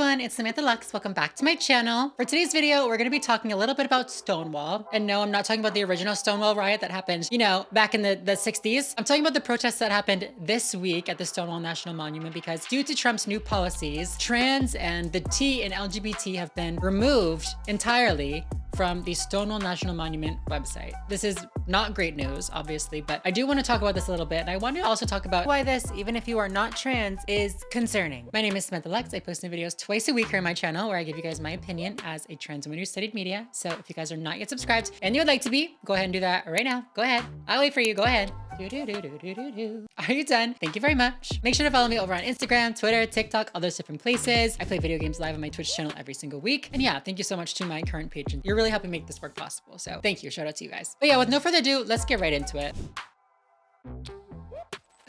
everyone, it's Samantha Lux. Welcome back to my channel. For today's video, we're gonna be talking a little bit about Stonewall. And no, I'm not talking about the original Stonewall riot that happened, back in the 60s. I'm talking about the protests that happened this week at the Stonewall National Monument because due to Trump's new policies, trans and the T in LGBT have been removed entirely from the Stonewall National Monument website. This is not great news, obviously, but I do want to talk about this a little bit. And I want to also talk about why this, even if you are not trans, is concerning. My name is Samantha Lux. I post new videos twice a week here on my channel where I give you guys my opinion as a trans woman who studied media. So if you guys are not yet subscribed and you would like to be, go ahead and do that right now. Go ahead. I'll wait for you. Go ahead. Are you done? Thank you very much. Make sure to follow me over on Instagram, Twitter, TikTok, all those different places. I play video games live on my Twitch channel every single week. And yeah, thank you so much to my current patrons. You're really helping make this work possible. So thank you. Shout out to you guys. But yeah, with no further ado, let's get right into it.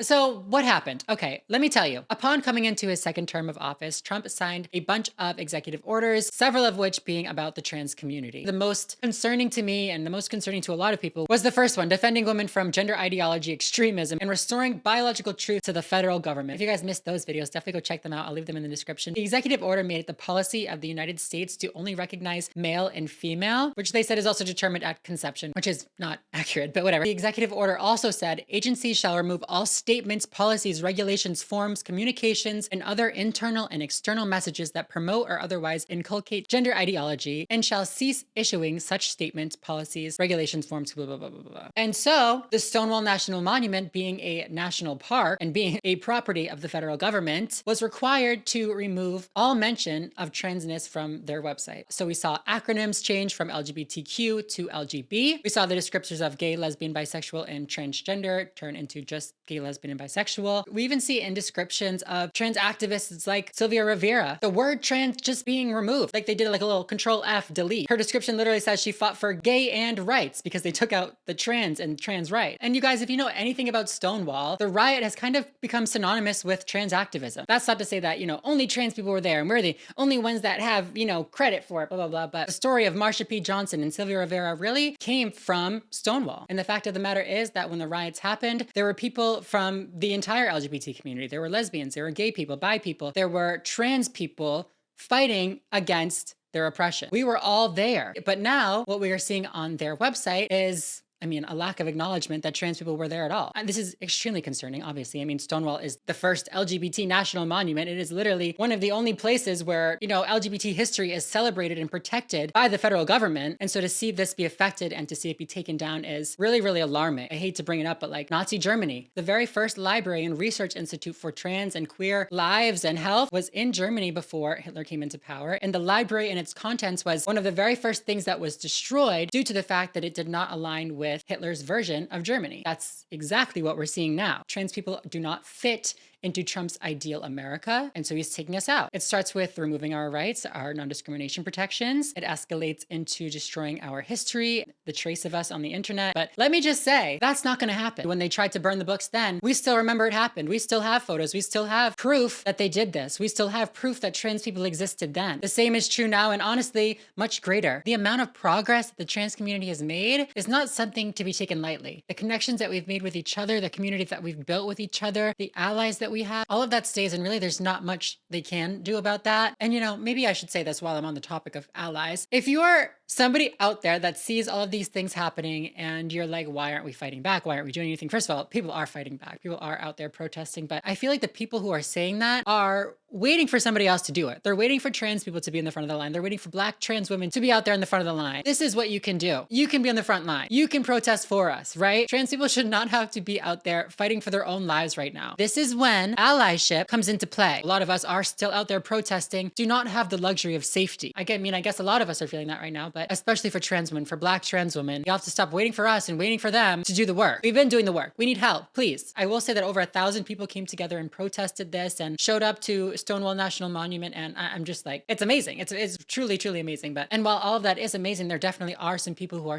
So what happened? Okay, let me tell you. Upon coming into his second term of office, Trump signed a bunch of executive orders, several of which being about the trans community. The most concerning to me and the most concerning to a lot of people was the first one, defending women from gender ideology extremism and restoring biological truth to the federal government. If you guys missed those videos, definitely go check them out. I'll leave them in the description. The executive order made it the policy of the United States to only recognize male and female, which they said is also determined at conception, which is not accurate, but whatever. The executive order also said agencies shall remove all statements, policies, regulations, forms, communications, and other internal and external messages that promote or otherwise inculcate gender ideology and shall cease issuing such statements, policies, regulations, forms, blah, blah, blah, blah, blah. And so the Stonewall National Monument, being a national park and being a property of the federal government, was required to remove all mention of transness from their website. So we saw acronyms change from LGBTQ to LGB. We saw the descriptors of gay, lesbian, bisexual, and transgender turn into just gay, lesbian, and bisexual. We even see in descriptions of trans activists like Sylvia Rivera, the word trans just being removed. Like they did like a little Control F delete. Her description literally says she fought for gay and rights because they took out the trans and trans right. And you guys, if you know anything about Stonewall, the riot has kind of become synonymous with trans activism. That's not to say that, only trans people were there and we're the only ones that have, credit for it, blah, blah, blah. But the story of Marsha P. Johnson and Sylvia Rivera really came from Stonewall. And the fact of the matter is that when the riots happened, there were people from the entire LGBT community. There were lesbians, there were gay people, bi people, there were trans people fighting against their oppression. We were all there. But now what we are seeing on their website is a lack of acknowledgement that trans people were there at all. And this is extremely concerning, obviously. Stonewall is the first LGBT national monument. It is literally one of the only places where, LGBT history is celebrated and protected by the federal government. And so to see this be affected and to see it be taken down is really, really alarming. I hate to bring it up, but like Nazi Germany, the very first library and research institute for trans and queer lives and health was in Germany before Hitler came into power. And the library and its contents was one of the very first things that was destroyed due to the fact that it did not align with Hitler's version of Germany. That's exactly what we're seeing now. Trans people do not fit into Trump's ideal America. And so he's taking us out. It starts with removing our rights, our non-discrimination protections. It escalates into destroying our history, the trace of us on the internet. But let me just say, that's not going to happen. When they tried to burn the books then, we still remember it happened. We still have photos. We still have proof that they did this. We still have proof that trans people existed then. The same is true now, and honestly, much greater. The amount of progress that the trans community has made is not something to be taken lightly. The connections that we've made with each other, the community that we've built with each other, the allies that we have, all of that stays, and really there's not much they can do about that. And maybe I should say this while I'm on the topic of allies. If you're somebody out there that sees all of these things happening and you're like, why aren't we fighting back? Why aren't we doing anything? First of all, people are fighting back. People are out there protesting, but I feel like the people who are saying that are waiting for somebody else to do it. They're waiting for trans people to be in the front of the line. They're waiting for Black trans women to be out there in the front of the line. This is what you can do. You can be on the front line. You can protest for us, right? Trans people should not have to be out there fighting for their own lives right now. This is when allyship comes into play. A lot of us are still out there protesting, do not have the luxury of safety. I guess a lot of us are feeling that right now, but especially for trans women, for Black trans women, you have to stop waiting for us and waiting for them to do the work. We've been doing the work. We need help, please. I will say that over 1,000 people came together and protested this and showed up to Stonewall National Monument, and I'm just like, it's amazing. It's truly, truly amazing. And while all of that is amazing, there definitely are some people who are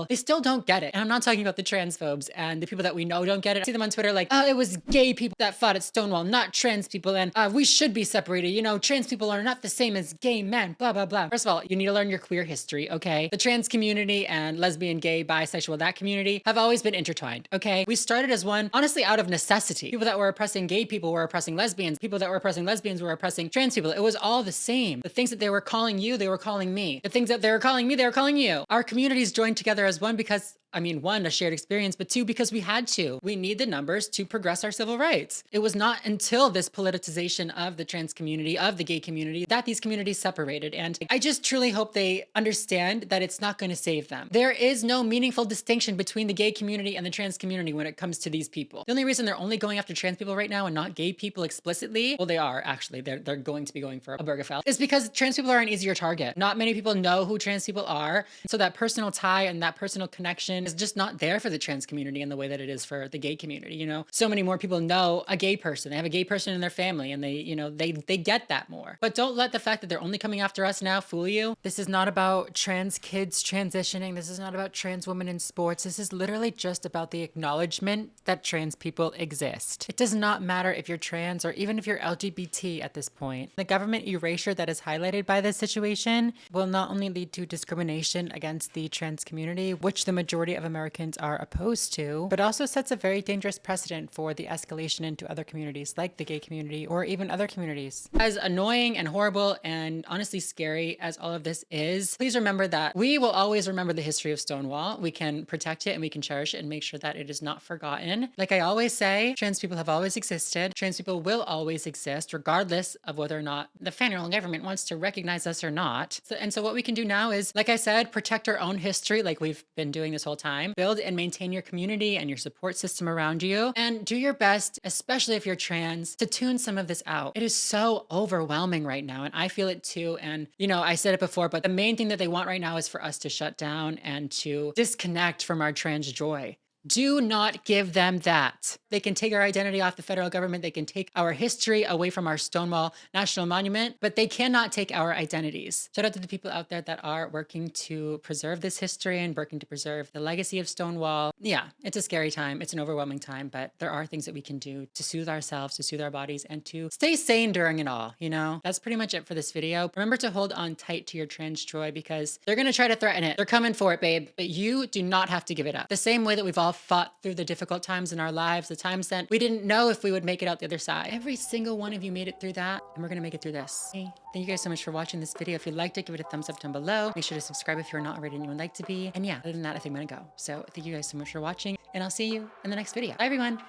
they still don't get it. And I'm not talking about the transphobes and the people that we know don't get it. I see them on Twitter like, oh, it was gay people that fought at Stonewall, not trans people, and we should be separated. Trans people are not the same as gay men, blah, blah, blah. First of all, you need to learn your queer history. history, okay? The trans community and lesbian, gay, bisexual, that community have always been intertwined, okay? We started as one, honestly, out of necessity. People that were oppressing gay people were oppressing lesbians. People that were oppressing lesbians were oppressing trans people. It was all the same. The things that they were calling you, they were calling me. The things that they were calling me, they were calling you. Our communities joined together as one because one, a shared experience, but two, because we had to. We need the numbers to progress our civil rights. It was not until this politicization of the trans community, of the gay community, that these communities separated. And I just truly hope they understand that it's not going to save them. There is no meaningful distinction between the gay community and the trans community when it comes to these people. The only reason they're only going after trans people right now and not gay people explicitly, well, they are actually, they're going to be going for a Obergefell, is because trans people are an easier target. Not many people know who trans people are. So that personal tie and that personal connection is just not there for the trans community in the way that it is for the gay community. You know, so many more people know a gay person. They have a gay person in their family and they get that more. But don't let the fact that they're only coming after us now fool you. This is not about trans kids transitioning. This is not about trans women in sports. This is literally just about the acknowledgement that trans people exist. It does not matter if you're trans or even if you're LGBT at this point. The government erasure that is highlighted by this situation will not only lead to discrimination against the trans community, which the majority of Americans are opposed to, but also sets a very dangerous precedent for the escalation into other communities like the gay community or even other communities. As annoying and horrible and honestly scary as all of this is, please remember that we will always remember the history of Stonewall. We can protect it and we can cherish it and make sure that it is not forgotten. Like I always say, trans people have always existed. Trans people will always exist regardless of whether or not the federal government wants to recognize us or not. So what we can do now is, like I said, protect our own history like we've been doing this whole time. Build and maintain your community and your support system around you, and do your best, especially if you're trans, to tune some of this out. It is so overwhelming right now, and I feel it too. And I said it before, but the main thing that they want right now is for us to shut down and to disconnect from our trans joy. Do not give them that. They can take our identity off the federal government. They can take our history away from our Stonewall National Monument, but they cannot take our identities. Shout out to the people out there that are working to preserve this history and working to preserve the legacy of Stonewall. Yeah, it's a scary time. It's an overwhelming time, but there are things that we can do to soothe ourselves, to soothe our bodies, and to stay sane during it all, That's pretty much it for this video. Remember to hold on tight to your trans joy because they're going to try to threaten it. They're coming for it, babe, but you do not have to give it up. The same way that we've all fought through the difficult times in our lives, the times that we didn't know if we would make it out the other side. Every single one of you made it through that, and we're gonna make it through this. Hey, thank you guys so much for watching this video. If you liked it, give it a thumbs up down below. Make sure to subscribe if you're not already and you would like to be. And yeah, other than that, I think I'm gonna go. So thank you guys so much for watching, and I'll see you in the next video. Bye, everyone.